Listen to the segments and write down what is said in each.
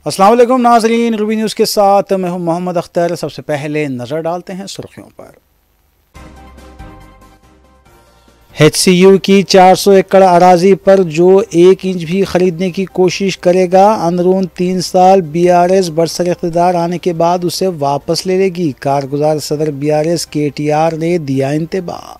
अस्सलाम वालेकुम नाज़रीन, रूबी न्यूज़ के साथ मैं हूं मोहम्मद अख्तर। सबसे पहले नज़र डालते हैं सुर्खियों पर। HCU की 400 एकड़ अराजी पर जो 1 इंच भी खरीदने की कोशिश करेगा, अंदरून 3 साल BRS बरसर इख्तिदार आने के बाद उसे वापस ले लेगी। कारगुजार सदर BRS KTR ने दिया इंतबाह।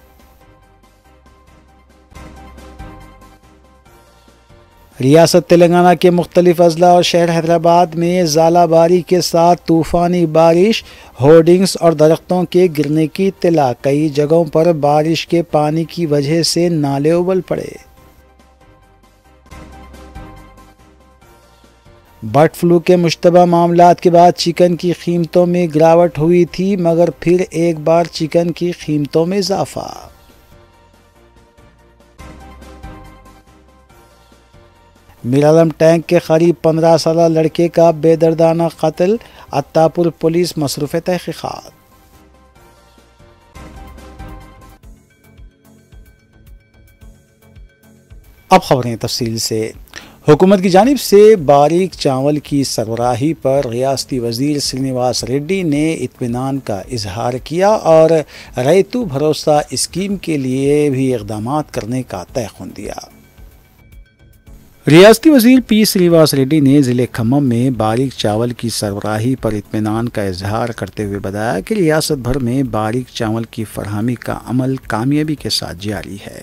रियासत तेलंगाना के मुख्तलिफ अजला और शहर हैदराबाद में ज़ालाबारी के साथ तूफ़ानी बारिश, होर्डिंग्स और दरख्तों के गिरने की इत्तला। कई जगहों पर बारिश के पानी की वजह से नाले उबल पड़े। बर्ड फ्लू के मुश्तबा मामलात के बाद चिकन की कीमतों में गिरावट हुई थी, मगर फिर एक बार चिकन की कीमतों में इजाफा। मीरालम टैंक के करीब 15 साला लड़के का बेदर्दाना कत्ल, अत्तापुर पुलिस मसरूफ़ तहक़ीक़ात। अब खबरें तफसील से। हुकूमत की जानिब से बारीक चावल की सरबराही पर रियासती वज़ीर श्रीनिवास रेड्डी ने इत्मीनान का इजहार किया और रैतु भरोसा स्कीम के लिए भी इक़दाम करने का तयक़ुन दिया। रियासती वज़ीर P श्रीनिवास रेड्डी ने ज़िले खम्मम में बारीक चावल की सरबराही पर इत्मीनान का इजहार करते हुए बताया कि रियासत भर में बारीक चावल की फरहमी का अमल कामयाबी के साथ जारी है।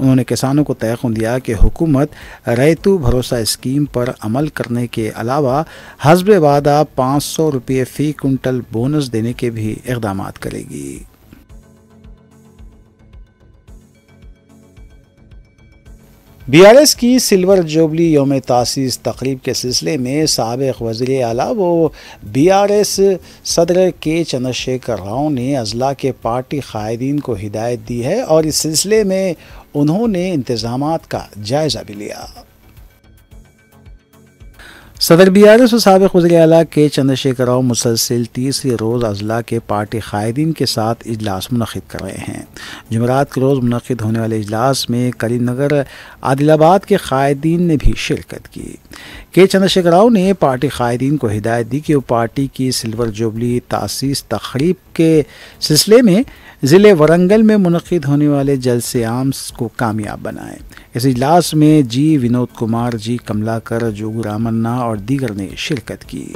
उन्होंने किसानों को तयक़ुन दिया कि हुकूमत रैतु भरोसा स्कीम पर अमल करने के अलावा हस्बे वादा 500 रुपये फ़ी कुंटल बोनस देने के भी इक़दाम करेगी। BRS की सिल्वर जुबली यौम तासीस तकरीब के सिलसिले में साबिक़ वज़ीर आला व BRS सदर के चंद्रशेखर राव ने अजला के पार्टी कायदीन को हिदायत दी है और इस सिलसिले में उन्होंने इंतज़ामात का जायज़ा भी लिया। सदर BRS और साबिक़ वज़ीर आला के चंद्रशेखर राव मुसलसिल तीसरे रोज़ अजला के पार्टी कायदीन के साथ इजलास मुनक़िद कर रहे हैं। जुमेरात के रोज़ मुनक़िद होने वाले इजलास में करीमनगर आदिलाबाद के कायदीन ने भी शिरकत की। के चंद्रशेखर राव ने पार्टी कायदीन को हिदायत दी कि वो पार्टी की सिल्वर जुबली तासीस तक़रीब के सिलसिले में ज़िले वरंगल में मुनक़िद होने वाले जलसे आम को कामयाब बनाएं। इस इजलास में G विनोद कुमार, G कमलाकर, जोगू रामन्ना और दीगर ने शिरकत की।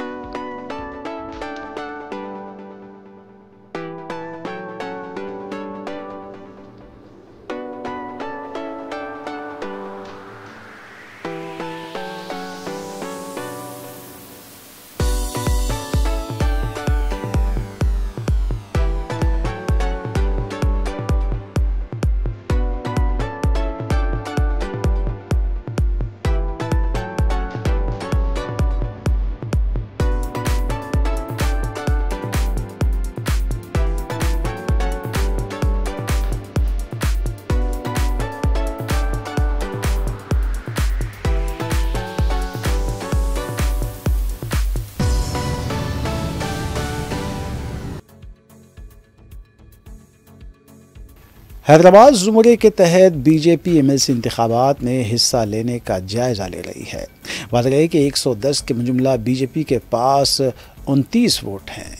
हैदराबाद ज़ुमरे के तहत BJP MLC इंतखाबात में हिस्सा लेने का जायज़ा ले रही है। वाज़ेह है कि 110 के मुजमला BJP के पास 29 वोट हैं।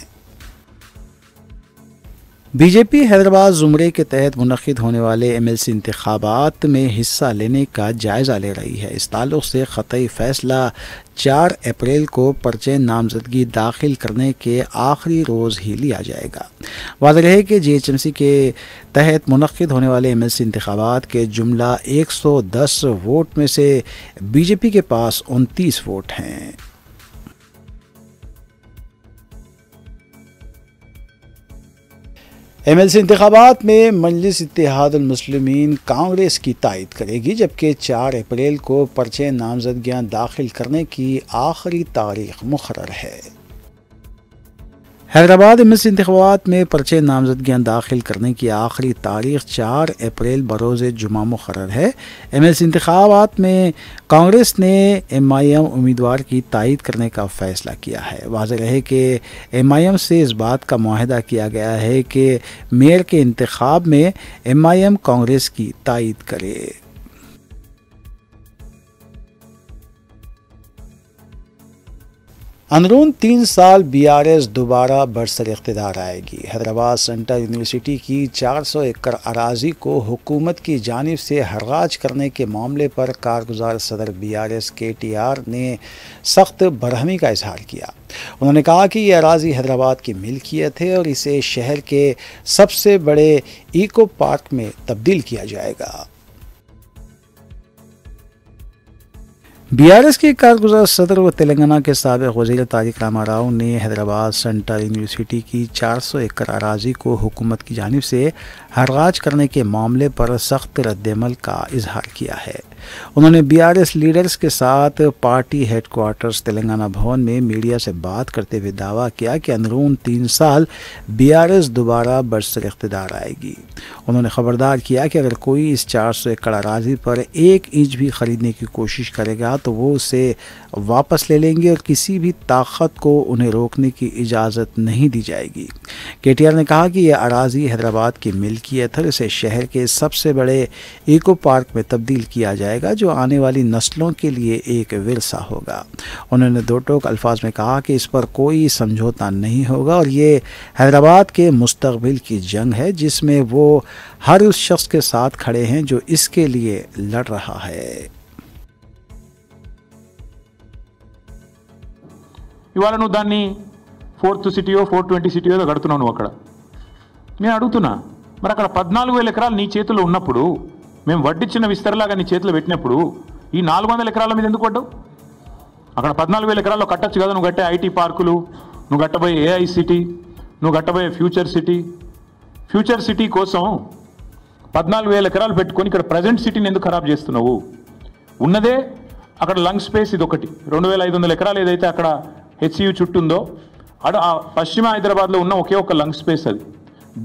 BJP हैदराबाद ज़ुमरे के तहत मुनक़िद होने वाले MLC इंतखाबात में हिस्सा लेने का जायज़ा ले रही है। इस ताल्लुक़ से क़तई फ़ैसला 4 अप्रैल को पर्चे नामज़दगी दाखिल करने के आखिरी रोज़ ही लिया जाएगा। वाज़ेह है कि GHMC के तहत मुनक़िद होने वाले MLC इंतखाबात के जुमला 110 वोट में से BJP के पास 29 वोट हैं। MLC इंतखाबात में मजलिस इत्तेहादुल मुस्लिमीन कांग्रेस की तायद करेगी, जबकि 4 अप्रैल को पर्चे नामज़दगियाँ दाखिल करने की आखिरी तारीख मुकर्रर है। हैदराबाद MLC इंतखाबात में पर्चे नामज़दगियाँ दाखिल करने की आखिरी तारीख 4 अप्रैल बरोज़ जुमा मुकर्रर है। MLC इंतखाबात में कांग्रेस ने MIM उम्मीदवार की तायद करने का फ़ैसला किया है। वाज़ेह है कि MIM से इस बात का मुआहदा किया गया है कि मेयर के इंतखाब में MIM कांग्रेस की तायद करे। अंदरून 3 साल बीआरएस दोबारा बरसर इख्तिदार आएगी। हैदराबाद सेंट्रल यूनिवर्सिटी की 400 एकड़ अराजी को हुकूमत की जानिब से हराज करने के मामले पर कारगुजार सदर बीआरएस केटीआर ने सख्त बरहमी का इजहार किया। उन्होंने कहा कि यह अराजी हैदराबाद की मिल्कियत है और इसे शहर के सबसे बड़े इको पार्क में तब्दील किया जाएगा। बीआरएस के कारगुजार सदर व तेलंगाना के साबिक़ वज़ीर तारिक रामा राव ने हैदराबाद सेंट्रल यूनिवर्सिटी की 400 एकड़ अराजी को हुकूमत की जानिब से हराज करने के मामले पर सख्त रद्दअमल का इजहार किया है। उन्होंने बीआरएस लीडर्स के साथ पार्टी हेडक्वार्टर्स तेलंगाना भवन में मीडिया से बात करते हुए दावा किया कि अंदरून 3 साल बीआरएस दोबारा बरसर इख्तिदार आएगी। उन्होंने खबरदार किया कि अगर कोई इस 400 एकड़ अराजी पर 1 इंच भी खरीदने की कोशिश करेगा तो वो उसे वापस ले लेंगे और किसी भी ताकत को उन्हें रोकने की इजाज़त नहीं दी जाएगी। केटीआर ने कहा कि यह अराजी हैदराबाद की मिल्कियत है, इसे शहर के सबसे बड़े इको पार्क में तब्दील किया जाएगा जो आने वाली नस्लों के लिए एक विरसा होगा। उन्होंने दो टोक अल्फाज में कहा कि इस पर कोई समझौता नहीं होगा और ये हैदराबाद के मुस्तकबिल की जंग है जिसमें वो हर उस शख्स के साथ खड़े हैं जो इसके लिए लड़ रहा है। ఇవాళ నువ్వు దాన్ని 4th సిటీయో 420 సిటీయో కడుతున్నావు నువ్వు అక్కడ. నేను అడుగుతున్నా, మరి అక్కడ 14,000 ఎకరాలు నీ చేతిలో ఉన్నప్పుడు, మేము వడ్డిచ్చిన విస్తరలాగా నీ చేతిలో పెట్టినప్పుడు ఈ 400 ఎకరాల మీద ఎందుకు పడ్డావు? అక్కడ 14,000 ఎకరాల్లో కట్టచ్చు కదా. నువ్వు కట్టే ఐటీ పార్కులు, నువ్వు కట్టబోయే ఏఐ సిటీ, నువ్వు కట్టబోయే ఫ్యూచర్ సిటీ కోసం 14,000 ఎకరాలు పెట్టుకొని ఇక్కడ ప్రజెంట్ సిటీని ఎందుకు ఖరాబ్ చేస్తున్నావు? ఉన్నదే అక్కడ లంగ్ స్పేస్ ఇది ఒకటి 2,500 ఎకరాలు ఏదైతే అక్కడ హెచ్సియు చుట్టూ ఉందో ఆ పశ్చిమ హైదరాబాద్లో ఉన్న ఒకే ఒక లంగ్ స్పేస్ అది.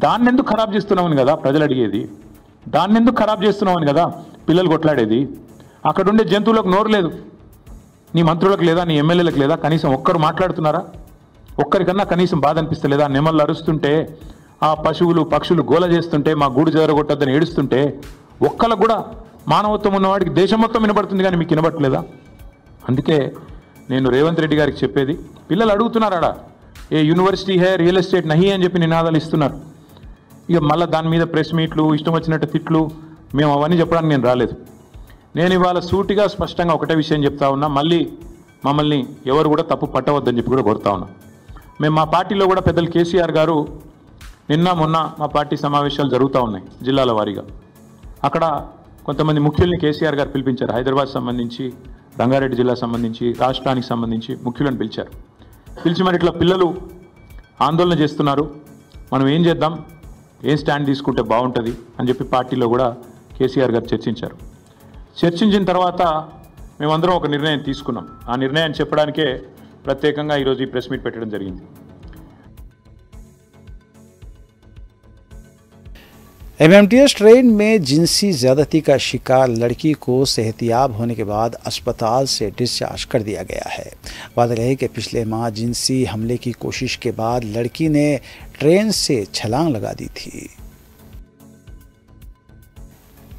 దాన్ని ఎందుకు ఖరాబ్ చేస్తున్నామని కదా ప్రజలు అడిగేది. దాన్ని ఎందుకు ఖరాబ్ చేస్తున్నామని కదా పిల్లలు కొట్లాడేది. అక్కడ ఉండే జంతువులకు నోరు లేదు, నీ మంత్రులకు లేదా, నీ ఎమ్మెల్యేలకు లేదా, కనీసం ఒక్కరు మాట్లాడుతున్నారా? ఒక్కరికన్నా కనీసం బాధ అనిపిస్తలేదా? నెమళ్ళు అరుస్తుంటే, ఆ పశువులు పక్షులు గోల చేస్తుంటే, మా గూడు జరగొట్టద్దని ఏడుస్తుంటే ఒక్కలకు కూడా మానవత్వం ఉన్నవాడికి దేశం మొత్తం వినబడుతుంది కానీ మీకు వినబట్టలేదా? అందుకే నేను రేవంత్ రెడ్డి గారికి చెప్పేది, పిల్లలు అడుగుతున్నారాడా ఏ యూనివర్సిటీ హే రియల్ ఎస్టేట్ నహి అని చెప్పి నినాదాలు ఇస్తున్నారు. ఇక మళ్ళీ దాని మీద ప్రెస్ మీట్లు, ఇష్టం వచ్చినట్టు తిట్లు, మేము అవన్నీ చెప్పడానికి నేను రాలేదు. నేను ఇవాళ సూటిగా స్పష్టంగా ఒకటే విషయం చెప్తా ఉన్నా, మళ్ళీ మమ్మల్ని ఎవరు కూడా తప్పు పట్టవద్దని చెప్పి కూడా కోరుతా ఉన్నా. మేము మా పార్టీలో కూడా పెద్దలు కేసీఆర్ గారు నిన్న మొన్న మా పార్టీ సమావేశాలు జరుగుతూ ఉన్నాయి జిల్లాల వారీగా. అక్కడ కొంతమంది ముఖ్యుల్ని కేసీఆర్ గారు పిలిపించారు. హైదరాబాద్ సంబంధించి, రంగారెడ్డి జిల్లా సంబంధించి, రాష్ట్రానికి సంబంధించి ముఖ్యులను పిలిచారు. పిలిచి మరి ఇట్లా పిల్లలు ఆందోళన చేస్తున్నారు, మనం ఏం చేద్దాం, ఏం స్టాండ్ తీసుకుంటే బాగుంటుంది అని చెప్పి పార్టీలో కూడా కేసీఆర్ గారు చర్చించారు. చర్చించిన తర్వాత మేమందరం ఒక నిర్ణయం తీసుకున్నాం. ఆ నిర్ణయాన్ని చెప్పడానికే ప్రత్యేకంగా ఈరోజు ఈ ప్రెస్ మీట్ పెట్టడం జరిగింది. एमएमटीएस ट्रेन में जिनसी ज़्यादती का शिकार लड़की को सेहतियाब होने के बाद अस्पताल से डिस्चार्ज कर दिया गया है। वाज़ेह है कि पिछले माह जिनसी हमले की कोशिश के बाद लड़की ने ट्रेन से छलांग लगा दी थी।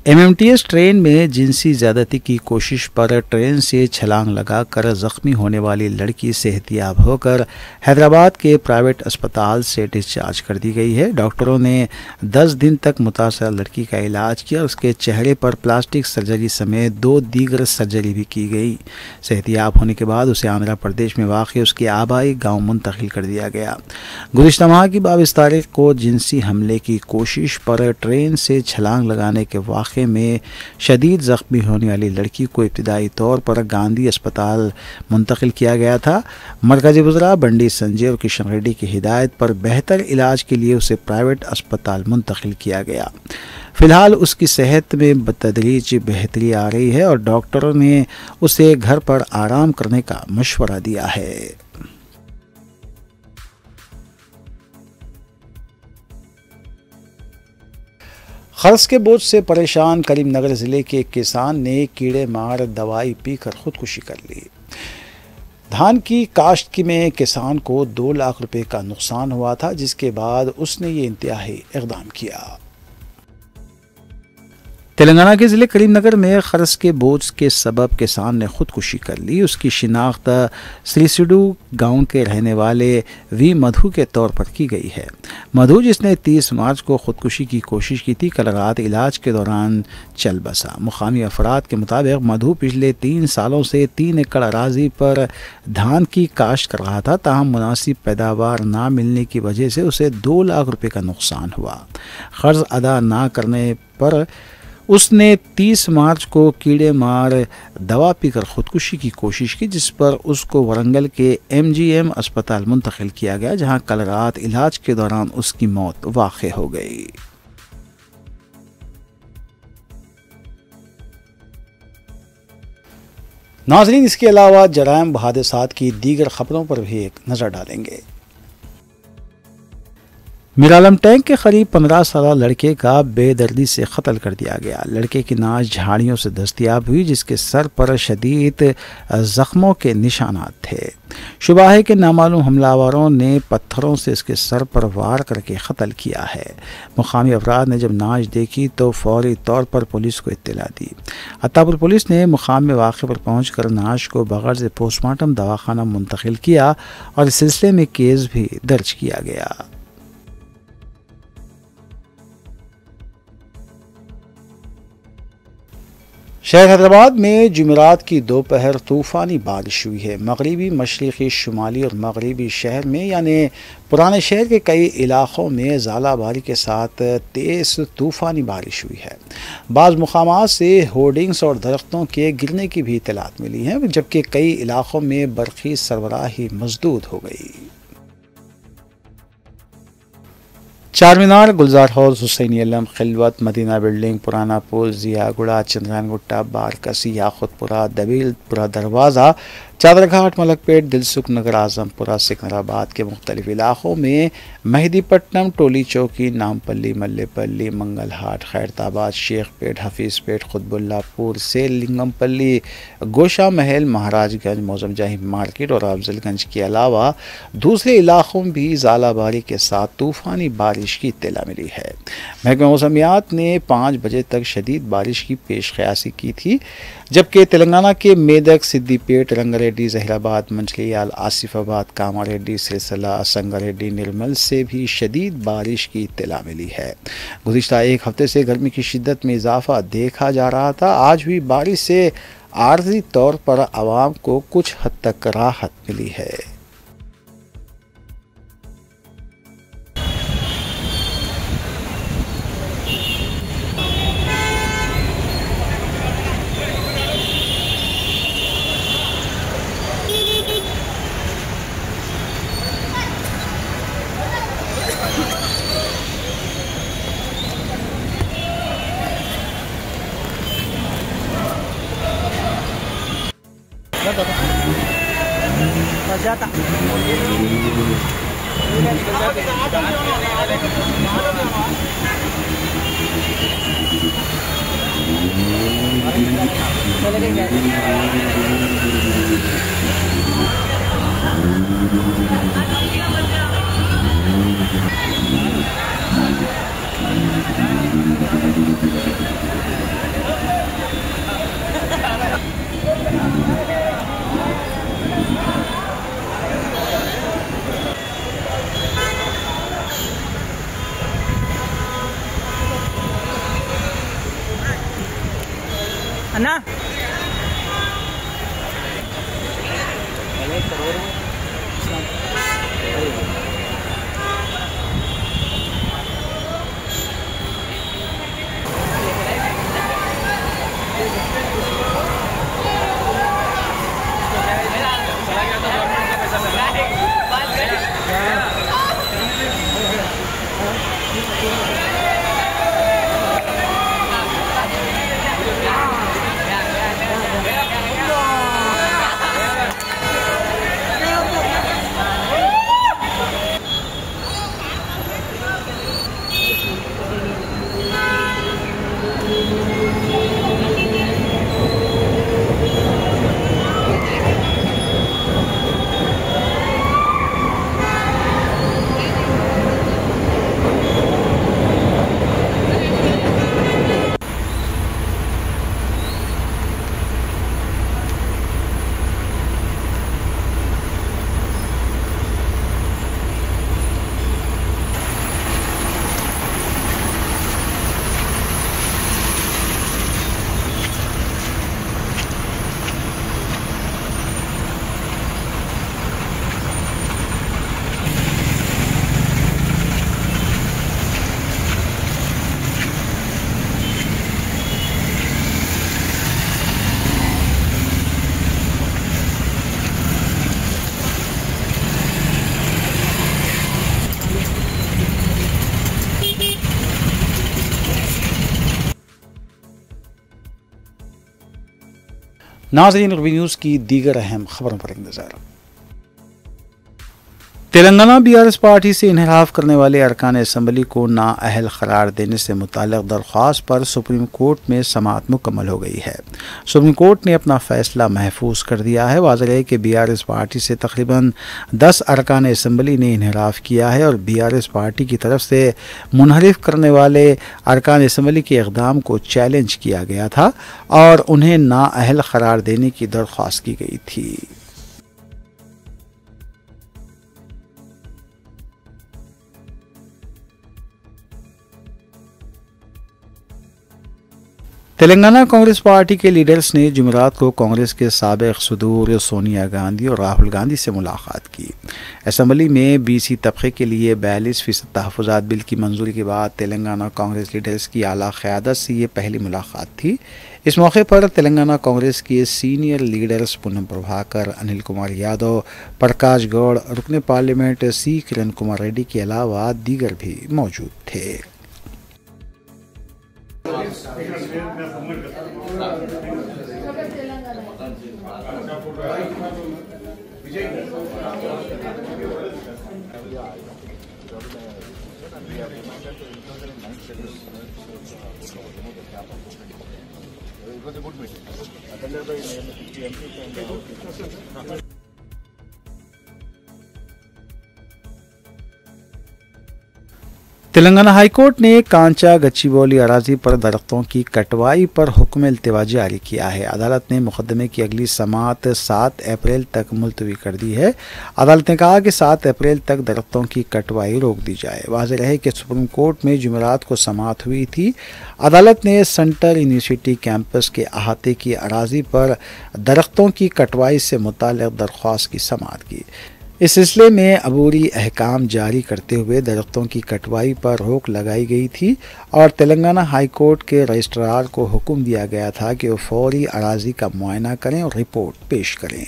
एमएमटीएस ट्रेन में जिनसी ज़्यादती की कोशिश पर ट्रेन से छलांग लगाकर ज़ख्मी होने वाली लड़की सेहतियाब होकर हैदराबाद के प्राइवेट अस्पताल से डिस्चार्ज कर दी गई है। डॉक्टरों ने 10 दिन तक मुतासरा लड़की का इलाज किया। उसके चेहरे पर प्लास्टिक सर्जरी समेत 2 दीगर सर्जरी भी की गई। सेहतियाब होने के बाद उसे आंध्र प्रदेश में वाक़ उसके आबाई गाँव मुंतकिल कर दिया गया। गुज़िश्ता माह की 22 तारीख को जिनसी हमले की कोशिश पर ट्रेन से छलांग लगाने के वाक़े में शदीद ज़ख्मी होने वाली लड़की को इब्तिदाई तौर पर गांधी अस्पताल मुंतकिल किया गया था। मरकज़ी वज़रा बंडी संजय और किशन रेड्डी की हिदायत पर बेहतर इलाज के लिए उसे प्राइवेट अस्पताल मुंतकिल किया गया। फ़िलहाल उसकी सेहत में बतदरीज बेहतरी आ रही है और डॉक्टरों ने उसे घर पर आराम करने का मशवरा दिया है। खर्च के बोझ से परेशान करीमनगर ज़िले के एक किसान ने कीड़े मार दवाई पीकर खुदकुशी कर ली। धान की काश्त में किसान को 2 लाख रुपए का नुकसान हुआ था, जिसके बाद उसने ये इंतहाई इक़दाम किया। तेलंगाना के ज़िले करीमनगर में कर्ज के बोझ के सबब किसान ने खुदकुशी कर ली। उसकी शिनाख्त श्रीसिडू गांव के रहने वाले वी मधु के तौर पर की गई है। मधु, जिसने 30 मार्च को खुदकुशी की कोशिश की थी, कल रात इलाज के दौरान चल बसा। मुकामी अफराद के मुताबिक मधु पिछले 3 सालों से 3 एकड़ अराजी पर धान की काश्त कर रहा था, ताहम मुनासिब पैदावार ना मिलने की वजह से उसे 2 लाख रुपये का नुकसान हुआ। कर्ज अदा ना करने पर उसने 30 मार्च को कीड़े मार दवा पीकर खुदकुशी की कोशिश की, जिस पर उसको वरंगल के MGM अस्पताल मुंतकिल किया गया, जहां कल रात इलाज के दौरान उसकी मौत वाक़ हो गई। नाज़रीन, इसके अलावा जराइम व हादसात की दीगर खबरों पर भी एक नज़र डालेंगे। मिरालम टैंक के करीब 15 साल लड़के का बेदर्दी से कत्ल कर दिया गया। लड़के की नाश झाड़ियों से दस्तयाब हुई, जिसके सर पर शदीद जख्मों के निशानात थे। शुबा है कि नामालूम हमलावरों ने पत्थरों से इसके सर पर वार करके कत्ल किया है। मुकामी अफराद ने जब नाश देखी तो फौरी तौर पर पुलिस को इत्तला दी। अत्तापुर पुलिस ने मुकाम में वाक़े पर पहुंचकर नाश को बगैर से पोस्टमार्टम दवाखाना मुंतकिल किया और इस सिलसिले में केस भी दर्ज किया गया। शहर हैदराबाद में जुमेरात की दोपहर तूफ़ानी बारिश हुई है। मगरिबी, मशरक़ी, शुमाली और मगरिबी शहर में यानी पुराने शहर के कई इलाक़ों में ज़ालाबारी के साथ तेज़ तूफ़ानी बारिश हुई है। बाज़ मुकामात से होर्डिंग्स और दरख्तों के गिरने की भी इत्तलात मिली हैं, जबकि कई इलाक़ों में बरक़ी सरबराही मजदूद हो गई। चारमीनार, गुलजार हाउस, हुसैनी अलम, खिलवत, मदीना बिल्डिंग, पुराना पुल, जियागुड़ा, चंद्रायन गुट्टा, बारकसी, याखुतपुरा, दबीलपुरा दरवाज़ा, चादरघाट, मलकपेट, दिलसुख नगर, आजमपुरा, सिकंदराबाद के मुख्तलिफ इलाक़ों में मेहदीपट्टनम, टोली चौकी, नामपल्ली, मल्लेपल्ली, मंगलहाट, खैरताबाद, शेखपेट, हफीज़पेट, खुतबुल्लापुर, सेलिंगमपल्ली, गोशा महल, महाराजगंज, मौजम जाही मार्केट और अफजलगंज के अलावा दूसरे इलाक़ों में भी ज़ालाबारी के साथ तूफ़ानी बारिश की इत्तला मिली है। महकमा मौसमियात ने 5 बजे तक शदीद बारिश की पेश क़यासी की थी, जबकि तेलंगाना के मेदक, सिद्दीपेट, रंगारेड्डी, जहीराबाद, मंचलियाल, आसिफाबाद, कामारेड्डी, सिलसिला, संगारेड्डी, निर्मल से भी शदीद बारिश की इत्तला मिली है। गुज़िश्ता एक हफ्ते से गर्मी की शिद्दत में इजाफा देखा जा रहा था। आज भी बारिश से आर्जी तौर पर आवाम को कुछ हद तक राहत मिली है। अन्ना नाज़रीन, रबी न्यूज़ की दीगर अहम खबरों पर एक नज़र। तेलंगाना बीआरएस पार्टी से इन्हिराफ करने वाले अरकान असम्बली को नाअहल करार देने से मुताल्लिक़ दरख्वास्त पर सुप्रीम कोर्ट में समाअत मुकम्मल हो गई है। सुप्रीम कोर्ट ने अपना फैसला महफूज कर दिया है। वाज़ेह है कि बीआरएस पार्टी से तकरीबन 10 अरकान असम्बली ने इन्हिराफ किया है और बीआरएस पार्टी की तरफ से मुनहरिफ करने वाले अरकान असम्बली के इक़दाम को चैलेंज किया गया था और उन्हें नाअहल करार देने की दरख्वास्त की गई थी। तेलंगाना कांग्रेस पार्टी के लीडर्स ने जुमेरात को कांग्रेस के साबिक़ सदूर सोनिया गांधी और राहुल गांधी से मुलाकात की। असम्बली में बीसी तबके के लिए 42% तहफ़्फ़ुज़ात बिल की मंजूरी के बाद तेलंगाना कांग्रेस लीडर्स की आला क़यादत से ये पहली मुलाकात थी। इस मौके पर तेलंगाना कांग्रेस के सीनियर लीडर्स पूनम प्रभाकर, अनिल कुमार यादव, प्रकाश गौड़, रुकन पार्लियामेंट सी किरण कुमार रेड्डी के अलावा दीगर भी मौजूद थे। तेलंगाना हाईकोर्ट ने कांचा गच्चीबौली अराजी पर दरख्तों की कटवाई पर हुक्म इल्तिवा जारी किया है। अदालत ने मुकदमे की अगली समाअत 7 अप्रैल तक मुलतवी कर दी है। अदालत ने कहा कि 7 अप्रैल तक दरख्तों की कटवाई रोक दी जाए। वाज़ेह रहे कि सुप्रीम कोर्ट में जुमेरात को समाअत हुई थी। अदालत ने सेंट्रल यूनिवर्सिटी कैंपस के अहाते की अराजी पर दरख्तों की कटवाई से मुताल्लिक़ दरख्वास्त की समाअत की। इस सिलसिले में अबूरी अहकाम जारी करते हुए दरख्तों की कटवाई पर रोक लगाई गई थी और तेलंगाना हाई कोर्ट के रजिस्ट्रार को हुक्म दिया गया था कि वो फौरी अराजी का मुआयना करें और रिपोर्ट पेश करें।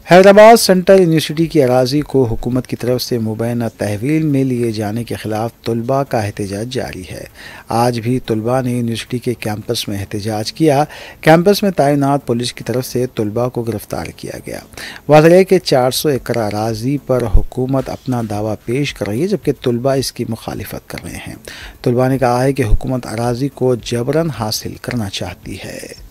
हैदराबाद सेंट्रल यूनिवर्सिटी की अराजी को हुकूमत की तरफ से मुबैना तहवील में लिए जाने के खिलाफ तलबा का एहतजाज जारी है। आज भी तलबा ने यूनिवर्सिटी के कैंपस में एहतजाज किया। कैंपस में तैनात पुलिस की तरफ से तलबा को गिरफ्तार किया गया। वाज़ेह है कि 400 एकड़ अराजी पर हुकूमत अपना दावा पेश कर रही है, जबकि तलबा इसकी मुखालिफत कर रहे हैं। तलबा ने कहा है कि हुकूमत अराजी को जबरन हासिल करना चाहती है।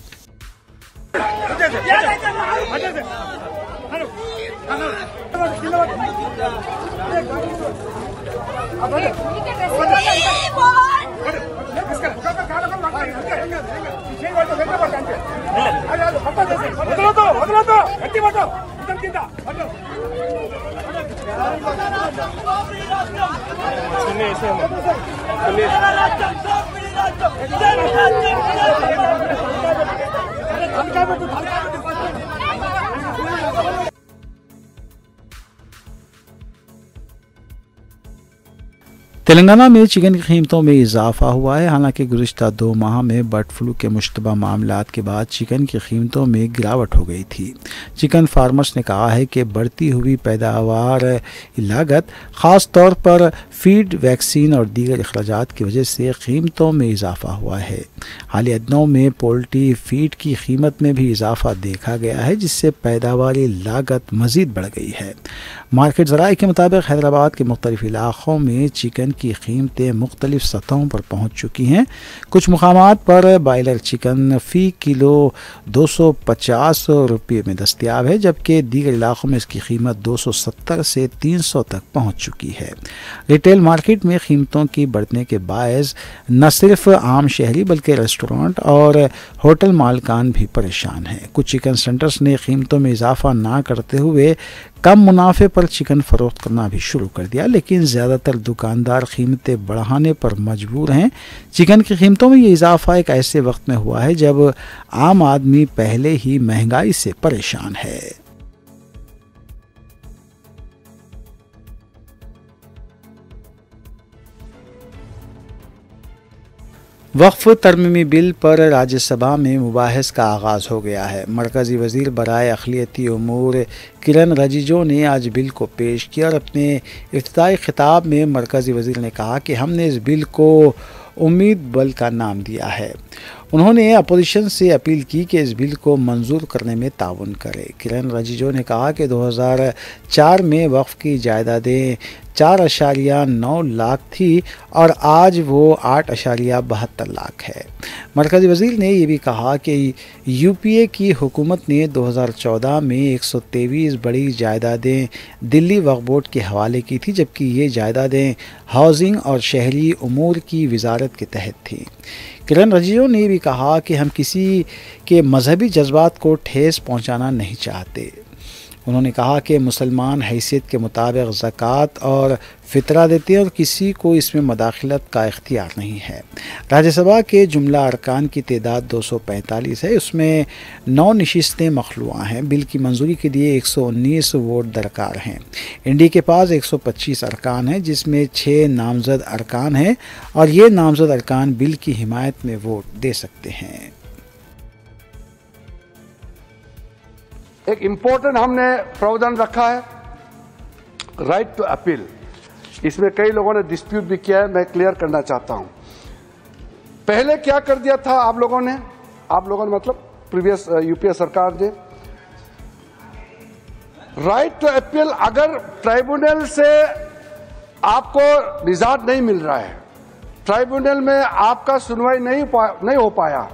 तेलंगाना में चिकन की कीमतों में इजाफा हुआ है। हालांकि गुज़िश्ता 2 माह में बर्ड फ्लू के मुश्तबा मामलात के बाद चिकन की कीमतों में गिरावट हो गई थी। चिकन फार्मर्स ने कहा है कि बढ़ती हुई पैदावार लागत, ख़ास तौर पर फीड, वैक्सीन और दीगर अखराजात की वजह से कीमतों में इजाफा हुआ है। हालिया दिनों में पोल्ट्री फीड की कीमत में भी इजाफा देखा गया है, जिससे पैदावारी लागत मज़ीद बढ़ गई है। मार्केट ज़राए के मुताबिक हैदराबाद के मुख्तलिफ इलाक़ों में चिकन की कीमतें मुख्तलिफ सतहों पर पहुँच चुकी हैं। कुछ मुकामात पर बॉयलर चिकन फ़ी किलो 250 रुपये में दस्तियाब है, जबकि दीगर इलाक़ों में इसकी कीमत 270 से 300 तक पहुँच चुकी है। रिटेल मार्केट में कीमतों की बढ़ने के बायस न सिर्फ आम शहरी बल्कि रेस्टोरेंट और होटल मालकान भी परेशान हैं। कुछ चिकन सेंटर्स ने कीमतों में इजाफा ना करते हुए कम मुनाफे पर चिकन फ़रोख्त करना भी शुरू कर दिया, लेकिन ज़्यादातर दुकानदार कीमतें बढ़ाने पर मजबूर हैं। चिकन की कीमतों में ये इजाफा एक ऐसे वक्त में हुआ है जब आम आदमी पहले ही महंगाई से परेशान है। वक्फ तरमीमी बिल पर राज्यसभा में मुबाहिस का आगाज़ हो गया है। मरकज़ी वज़ीर बराए अक़लियती उमूर किरण रिजिजू ने आज बिल को पेश किया और अपने इफ्तिताई खिताब में मरकज़ी वज़ीर ने कहा कि हमने इस बिल को उम्मीद बिल का नाम दिया है। उन्होंने अपोजिशन से अपील की कि इस बिल को मंजूर करने में ताउन करे। किरण रिजिजू ने कहा कि 2004 में वक्फ की जायदादें 4.9 लाख थी और आज वो 8.72 लाख है। मरकज़ी वज़ीर ने यह भी कहा कि यूपीए की हुकूमत ने 2014 में 123 बड़ी जायदादें दिल्ली वक्फ बोर्ड के हवाले की थी, जबकि ये जायदादें हाउसिंग और शहरी उमूर की वजारत के तहत थीं। किरण रिजिजू ने भी कहा कि हम किसी के मजहबी जज्बात को ठेस पहुंचाना नहीं चाहते। उन्होंने कहा कि मुसलमान हैसियत के मुताबिक ज़कात और फ़ितरा देते हैं और किसी को इसमें मदाखलत का इख्तियार नहीं है। राज्यसभा के जुमला अरकान की तादाद 245 है, उसमें 9 नशिस्तें मखलूआ हैं। बिल की मंजूरी के लिए 119 वोट दरकार हैं। इंडिया के पास 125 अरकान हैं, जिसमें 6 नामज़द अरकान हैं और ये नामज़द अरकान बिल की हिमायत में वोट दे सकते हैं। एक इम्पोर्टेंट हमने प्रावधान रखा है, राइट टू अपील। इसमें कई लोगों ने डिस्प्यूट भी किया है, मैं क्लियर करना चाहता हूं। पहले क्या कर दिया था आप लोगों ने मतलब प्रीवियस यूपीए सरकार ने, राइट टू अपील अगर ट्राइब्यूनल से आपको निजात नहीं मिल रहा है, ट्राइब्यूनल में आपका सुनवाई नहीं हो पाया,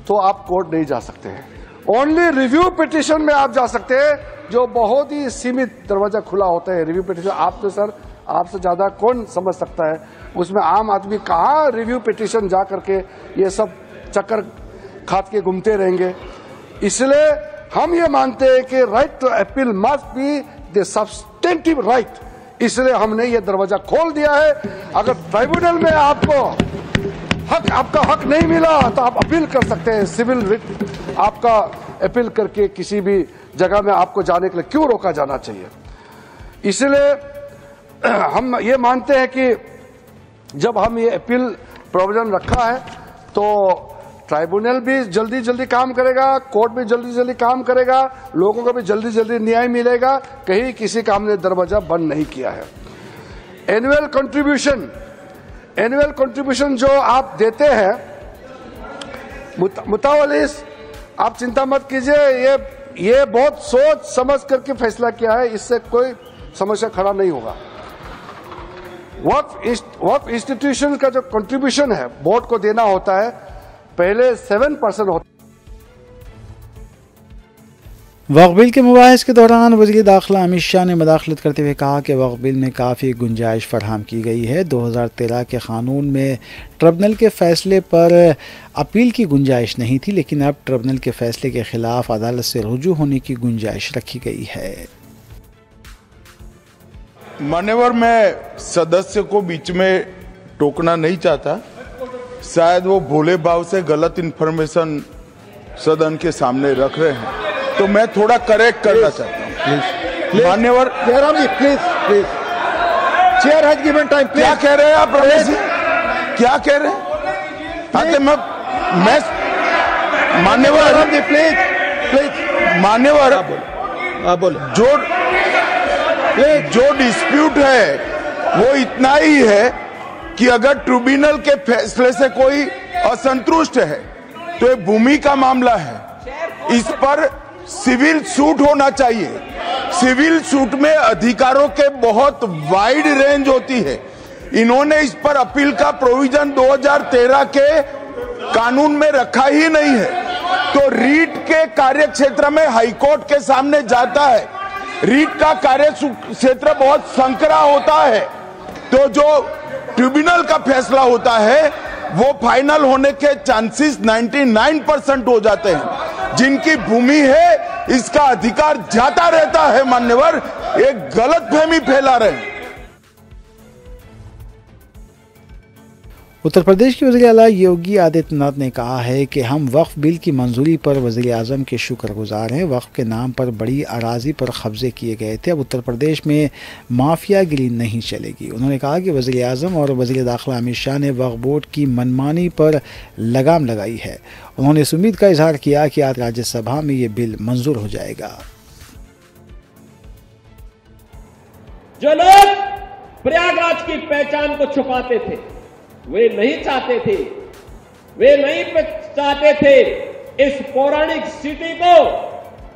तो आप कोर्ट नहीं जा सकते हैं। ओनली रिव्यू पिटीशन में आप जा सकते हैं, जो बहुत ही सीमित दरवाजा खुला होता है। रिव्यू पिटीशन आप तो सर आपसे ज्यादा कौन समझ सकता है, उसमें आम आदमी कहाँ रिव्यू पिटीशन जा करके ये सब चक्कर खात के घूमते रहेंगे। इसलिए हम ये मानते हैं कि right to appeal must be the substantive right. इसलिए हमने ये दरवाजा खोल दिया है। अगर ट्राइब्यूनल में आपका हक नहीं मिला तो आप अपील कर सकते हैं। सिविल रिट आपका अपील करके किसी भी जगह में आपको जाने के लिए क्यों रोका जाना चाहिए। इसलिए हम ये मानते हैं कि जब हम ये अपील प्रोविजन रखा है तो ट्राइब्यूनल भी जल्दी जल्दी काम करेगा, कोर्ट भी जल्दी जल्दी काम करेगा, लोगों को भी जल्दी जल्दी न्याय मिलेगा। कहीं किसी का हमने दरवाजा बंद नहीं किया है। एनुअल कंट्रीब्यूशन जो आप देते हैं मुतावलिस, आप चिंता मत कीजिए, ये बहुत सोच समझ करके फैसला किया है, इससे कोई समस्या खड़ा नहीं होगा। वक्फ इंस्टीट्यूशन का जो कंट्रीब्यूशन है बोर्ड को देना होता है, पहले 7% होता है। वक्फ बिल के मुबाहिस के दौरान वज़ीर दाखिला अमित शाह ने मदाखलत करते हुए कहा कि वक्फ बिल में काफ़ी गुंजाइश फराहम की गई है। 2013 के क़ानून में ट्रिब्यूनल के फ़ैसले पर अपील की गुंजाइश नहीं थी, लेकिन अब ट्रिब्यूनल के फ़ैसले के ख़िलाफ़ अदालत से रुजू होने की गुंजाइश रखी गई है। मान्यवर, मैं सदस्य को बीच में टोकना नहीं चाहता, शायद वो भोले भाव से गलत इन्फॉर्मेशन सदन के सामने रख रहे हैं, तो मैं थोड़ा करेक्ट करना चाहता हूँ। मान्यवर Jairam ji, please chair has given time. क्या कह रहे हैं आप रमेश जी, क्या कह रहे हैं? मैं मान्यवर जयराम जी, प्लीज मान्यवर, आप बोलो। जो डिस्प्यूट है वो इतना ही है कि अगर ट्रिब्यूनल के फैसले से कोई असंतुष्ट है तो ये भूमि का मामला है, इस पर सिविल सूट होना चाहिए। सिविल सूट में अधिकारों के बहुत वाइड रेंज होती है। इन्होंने इस पर अपील का प्रोविजन 2013 के कानून में रखा ही नहीं है, तो रीट के कार्य क्षेत्र में हाईकोर्ट के सामने जाता है। रीट का कार्य क्षेत्र बहुत संकरा होता है, तो जो ट्रिब्यूनल का फैसला होता है वो फाइनल होने के चांसेस 99% हो जाते हैं। जिनकी भूमि है इसका अधिकार जाता रहता है। मान्यवर, एक गलतफहमी फैला रहे हैं। उत्तर प्रदेश के वज़ीर आला योगी आदित्यनाथ ने कहा है कि हम वक्फ बिल की मंजूरी पर वज़ीर आज़म के शुक्रगुजार हैं। वक्फ के नाम पर बड़ी अराजी पर कब्जे किए गए थे, अब उत्तर प्रदेश में माफियागिरी नहीं चलेगी। उन्होंने कहा कि वज़ीर आज़म और वज़ीर दाखिला अमित शाह ने वक्फ बोर्ड की मनमानी पर लगाम लगाई है। उन्होंने इस उम्मीद का इजहार किया कि आज राज्यसभा में ये बिल मंजूर हो जाएगा। जो लोग प्रयागराज की पहचान को छुपाते थे, वे नहीं चाहते थे इस पौराणिक सिटी को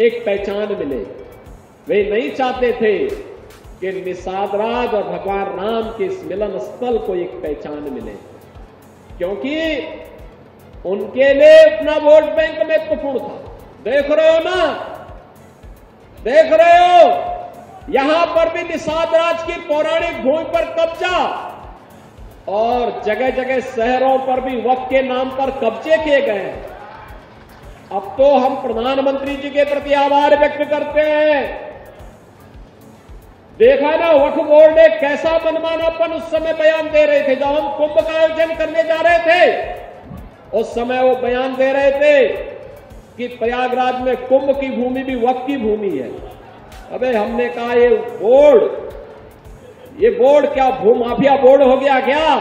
एक पहचान मिले। वे नहीं चाहते थे कि निषाद राज और भगवान राम के इस मिलन स्थल को एक पहचान मिले, क्योंकि उनके लिए अपना वोट बैंक महत्वपूर्ण था। देख रहे हो ना, देख रहे हो, यहां पर भी निषाद राज की पौराणिक भूमि पर कब्जा और जगह जगह शहरों पर भी वक्फ के नाम पर कब्जे किए गए हैं। अब तो हम प्रधानमंत्री जी के प्रति आभार व्यक्त करते हैं। देखा ना, वक्फ बोर्ड ने कैसा मनमानापन उस समय बयान दे रहे थे। जब हम कुंभ का आयोजन करने जा रहे थे, उस समय वो बयान दे रहे थे कि प्रयागराज में कुंभ की भूमि भी वक्फ की भूमि है। अबे हमने कहा ये बोर्ड क्या भूमाफिया बोर्ड हो गया क्या?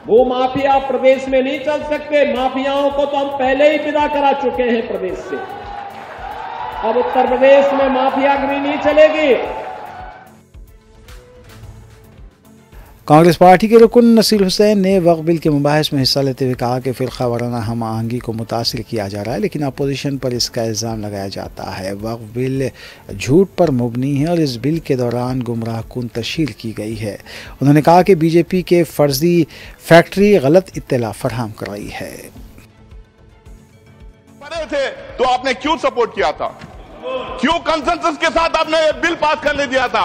भूमाफिया प्रदेश में नहीं चल सकते। माफियाओं को तो हम पहले ही विदा करा चुके हैं प्रदेश से। अब उत्तर प्रदेश में माफियागिरी नहीं चलेगी। कांग्रेस पार्टी के रुकन नसीर हुसैन ने वक्फ बिल के मुबाहिस में हिस्सा लेते हुए कहा कि फिरका वाराना हम आहंगी को मुतासिर किया जा रहा है, लेकिन अपोजिशन पर इसका इल्ज़ाम लगाया जाता है। वक्फ बिल झूठ पर मुबनी है और इस बिल के दौरान गुमराह कुन तशहीर की गई है। उन्होंने कहा कि बीजेपी के फर्जी फैक्ट्री गलत इत्तला फराहम कराई है। थे तो आपने क्यों सपोर्ट किया था? क्यों कंसेंसस के साथ आपने बिल पास करने दिया था?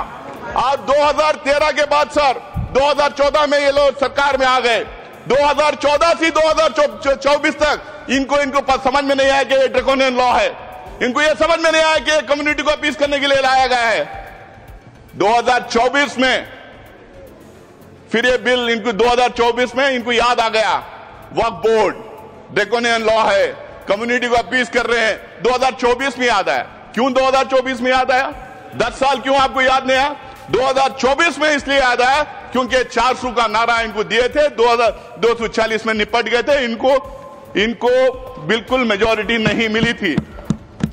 आप 2013 के बाद सर 2014 में ये लोग सरकार में आ गए। 2014 से 2024 तक इनको समझ में नहीं आया कि ये ड्रैकोनियन लॉ है। इनको ये समझ में नहीं आया कि कम्युनिटी को अपील करने के लिए लाया गया है। 2024 में फिर ये बिल इनको 2024 में इनको याद आ गया, वक्फ बोर्ड ड्रैकोनियन लॉ है, कम्युनिटी को अपील कर रहे हैं। 2024 में याद आया। क्यों 2024 में याद आया? 10 साल क्यों आपको याद नहीं आया? 2024 में इसलिए याद आया क्योंकि 400 का नारा इनको दिए थे, 240 में निपट गए थे। इनको बिल्कुल मेजॉरिटी नहीं मिली थी।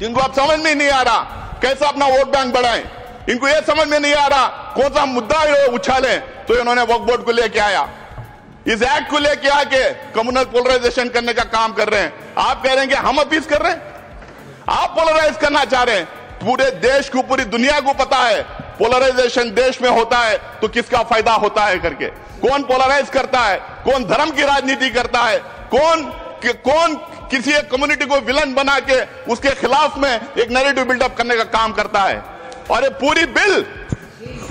इनको अब समझ में नहीं आ रहा कैसा अपना वोट बैंक बढ़ाएं। इनको यह समझ में नहीं आ रहा कौन सा मुद्दा उछालें, तो इन्होंने वक्फ बोर्ड को लेके आया, इस एक्ट को लेके आके कम्युनल पोलराइजेशन करने का काम कर रहे हैं। आप कह रहे हैं कि हम अपील कर रहे हैं, आप पोलराइज करना चाह रहे हैं। पूरे देश को, पूरी दुनिया को पता है पोलराइजेशन देश में होता है तो किसका फायदा होता है करके। कौन पोलराइज करता है, कौन धर्म की राजनीति करता है, कौन किसी एक कम्युनिटी को विलन बना के उसके खिलाफ में एक नैरेटिव बिल्डअप करने का काम करता है। और ये पूरी बिल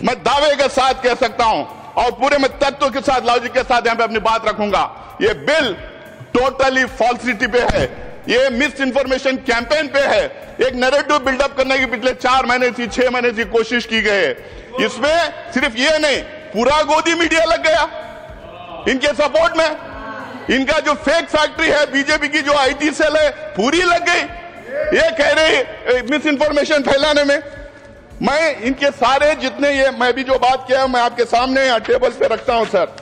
मैं दावे के साथ कह सकता हूं और पूरे में तत्व के साथ, लॉजिक के साथ यहां पे अपनी बात रखूंगा, ये बिल टोटली फॉल्सिटी पे है, ये मिस इन्फॉर्मेशन कैंपेन पे है। एक नैरेटिव बिल्डअप करने की पिछले 4 महीने से 6 महीने से कोशिश की गई है। इसमें सिर्फ ये नहीं, पूरा गोदी मीडिया लग गया इनके सपोर्ट में। इनका जो फेक फैक्ट्री है, बीजेपी की जो आईटी सेल है, पूरी लग गई ये कह रही मिस इन्फॉर्मेशन फैलाने में। मैं इनके सारे जितने ये मैं भी जो बात किया मैं आपके सामने यहाँ टेबल पे रखता हूं सर।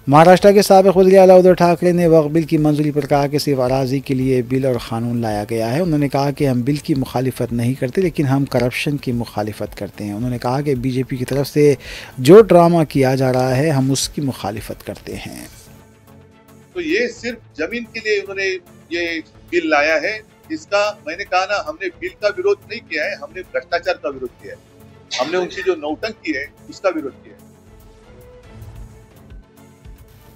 महाराष्ट्र के साबिक वज़ीर आला उद्धव ठाकरे ने वक्फ बिल की मंजूरी पर कहा कि सिर्फ अराजी के लिए बिल और कानून लाया गया है। उन्होंने कहा कि हम बिल की मुखालिफत नहीं करते, लेकिन हम करप्शन की मुखालिफत करते हैं। उन्होंने कहा कि बीजेपी की तरफ से जो ड्रामा किया जा रहा है हम उसकी मुखालिफत करते हैं। तो ये सिर्फ जमीन के लिए उन्होंने ये बिल लाया है। इसका मैंने कहा ना, हमने बिल का विरोध नहीं किया है, हमने भ्रष्टाचार का विरोध किया है। हमने उनकी जो नौटंकी है उसका विरोध किया है।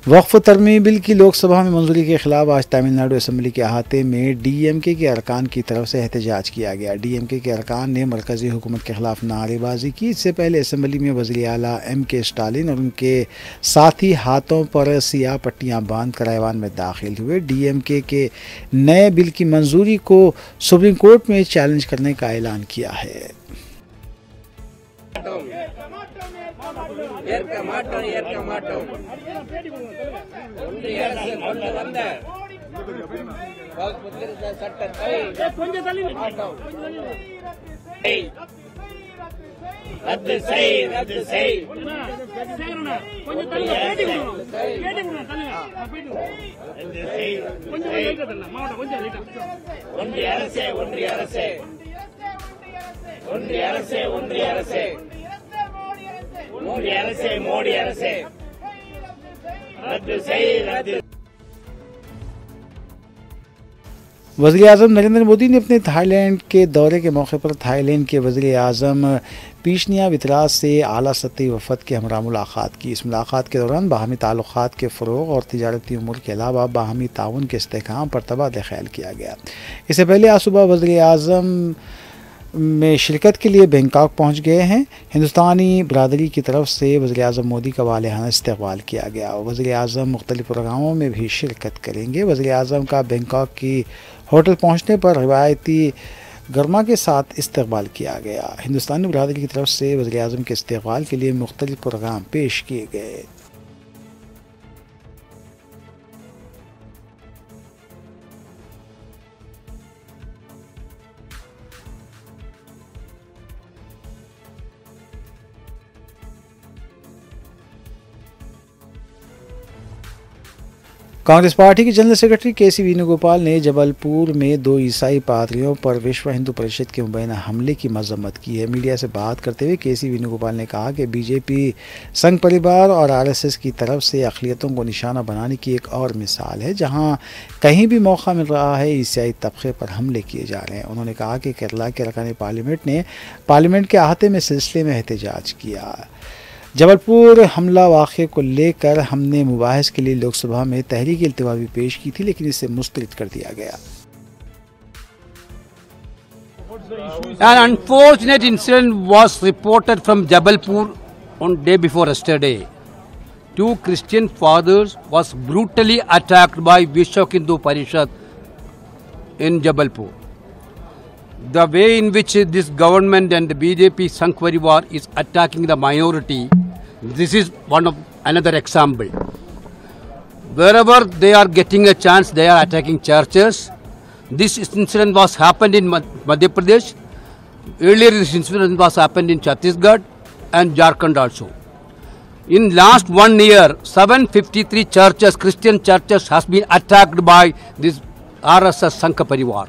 वक्फ तरमीमी बिल की लोकसभा में मंजूरी के खिलाफ आज तमिलनाडु असेंबली के अहाते में डीएमके के अरकान की तरफ से एहतजाज किया गया। डीएमके के अरकान ने मरकजी हुकूमत के खिलाफ नारेबाजी की। इससे पहले असेंबली में वज़ीर आला एम.के. स्टालिन और उनके साथी हाथों पर सियाह पट्टियां बांध कर ऐवान में दाखिल हुए। डीएमके के नए बिल की मंजूरी को सुप्रीम कोर्ट में चैलेंज करने का ऐलान किया है। वज़ीर आज़म नरेंद्र मोदी ने अपने थाईलैंड के दौरे के मौके पर थाईलैंड के वज़ीर आज़म पीशनिया वितराज से आला सतही वफ़द के हमरा मुलाकात की। इस मुलाकात के दौरान बाहमी ताल्लुक़ात के फ़रोग़ और तिजारती उमूर के अलावा बाहमी ताउन के इस्तेहकाम पर तबादला ख़याल किया गया। इससे पहले आज सुबह वज़ीर आज़म में शिरकत के लिए बैंकॉक पहुंच गए हैं। हिंदुस्तानी बरदरी की तरफ से वज़ीर आज़म मोदी का वालिहाना इस्तकबाल किया गया। वज़ीर आज़म मुख्तलिफ़ प्रोग्रामों में भी शिरकत करेंगे। वज़ीर आज़म का बैंकॉक की होटल पहुंचने पर रिवायती गर्मा के साथ इस्तकबाल किया गया। हिंदुस्तानी बरदरी की तरफ से वज़ीर आज़म के इस्तकबाल के लिए मुख्तलिफ़ प्रोग्राम पेश किए गए। कांग्रेस पार्टी के जनरल सेक्रेटरी केसी वेणुगोपाल ने जबलपुर में 2 ईसाई पादरियों पर विश्व हिंदू परिषद के मुबैना हमले की मजम्मत की है। मीडिया से बात करते हुए केसी वेणुगोपाल ने कहा कि बीजेपी संघ परिवार और आरएसएस की तरफ से अक़लियतों को निशाना बनाने की एक और मिसाल है। जहां कहीं भी मौका मिल रहा है ईसाई तबके पर हमले किए जा रहे हैं। उन्होंने कहा कि केरला के अरकान पार्लियामेंट ने पार्लियामेंट के अहाते में सिलसिले में एहतजाज किया। जबलपुर हमला वाक़े को लेकर हमने मुबाहिस के लिए लोकसभा में तहरीक इल्तिवा भी पेश की थी, लेकिन इसे मुस्तरद कर दिया गया। An unfortunate incident was reported from Jabalpur on day before yesterday. 2 Christian fathers was brutally attacked by Vishwa Hindu Parishad in Jabalpur. The way in which this government and the BJP Sangh Parivar is attacking the minority, this is another example. Wherever they are getting a chance, they are attacking churches. This incident was happened in Madhya Pradesh. Earlier, this incident was happened in Chhattisgarh and Jharkhand also. In last 1 year, 753 churches, Christian churches, has been attacked by this RSS Sangh Parivar.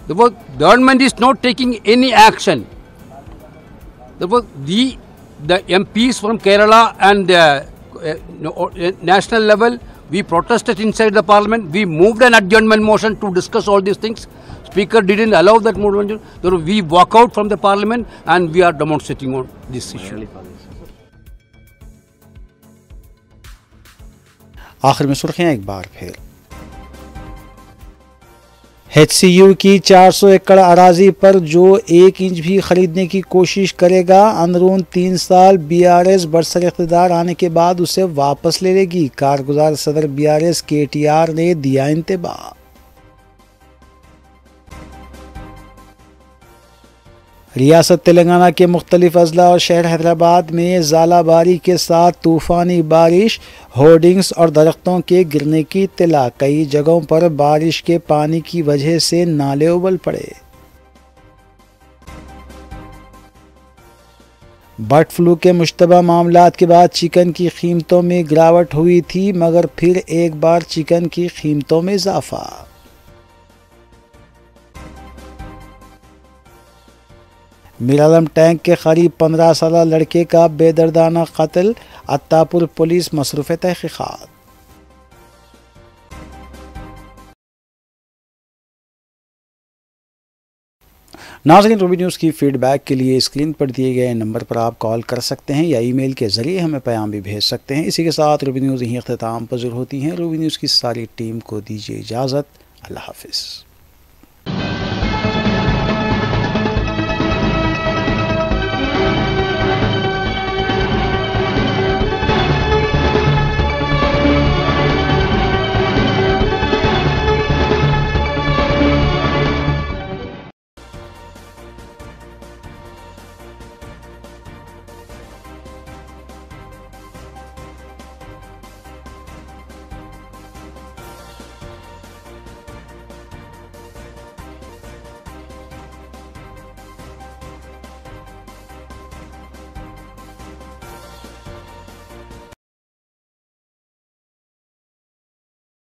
The government is not taking any action. The MPs from Kerala and national level, we protested inside the parliament. We moved an adjournment motion to discuss all these things. Speaker didn't allow that motion. So we walk out from the parliament and we are demonstrating on this issue. आखिर में सुर्खियां एक बार फिर। HCU की 400 एकड़ अराजी पर जो 1 inch भी खरीदने की कोशिश करेगा, अंदरून 3 साल BRS बरसर इख्तिदार आने के बाद उसे वापस ले लेगी। कारगुजार सदर BRS KTR ने दिया इंतबाह। रियासत तेलंगाना के मुख्तलिफ अजला और शहर हैदराबाद में ज़ालाबारी के साथ तूफ़ानी बारिश, होर्डिंग्स और दरख्तों के गिरने की इत्तला। कई जगहों पर बारिश के पानी की वजह से नाले उबल पड़े। बर्ड फ्लू के मुश्तबा मामलात के बाद चिकन की कीमतों में गिरावट हुई थी, मगर फिर एक बार चिकन की कीमतों में इजाफा। मीरालम टैंक के करीब 15 साला लड़के का बेदर्दाना कत्ल, अत्तापुर पुलिस मसरूफ़ तहक़ीक़ात। नाज़रीन, रूबी न्यूज़ की फीडबैक के लिए स्क्रीन पर दिए गए नंबर पर आप कॉल कर सकते हैं या ईमेल के ज़रिए हमें पैगाम भी भेज सकते हैं। इसी के साथ रूबी न्यूज़ यहीं अख्तिताम पज़ीर होती हैं। रूबी न्यूज़ की सारी टीम को दीजिए इजाज़त। अल्लाह हाफ़िज़।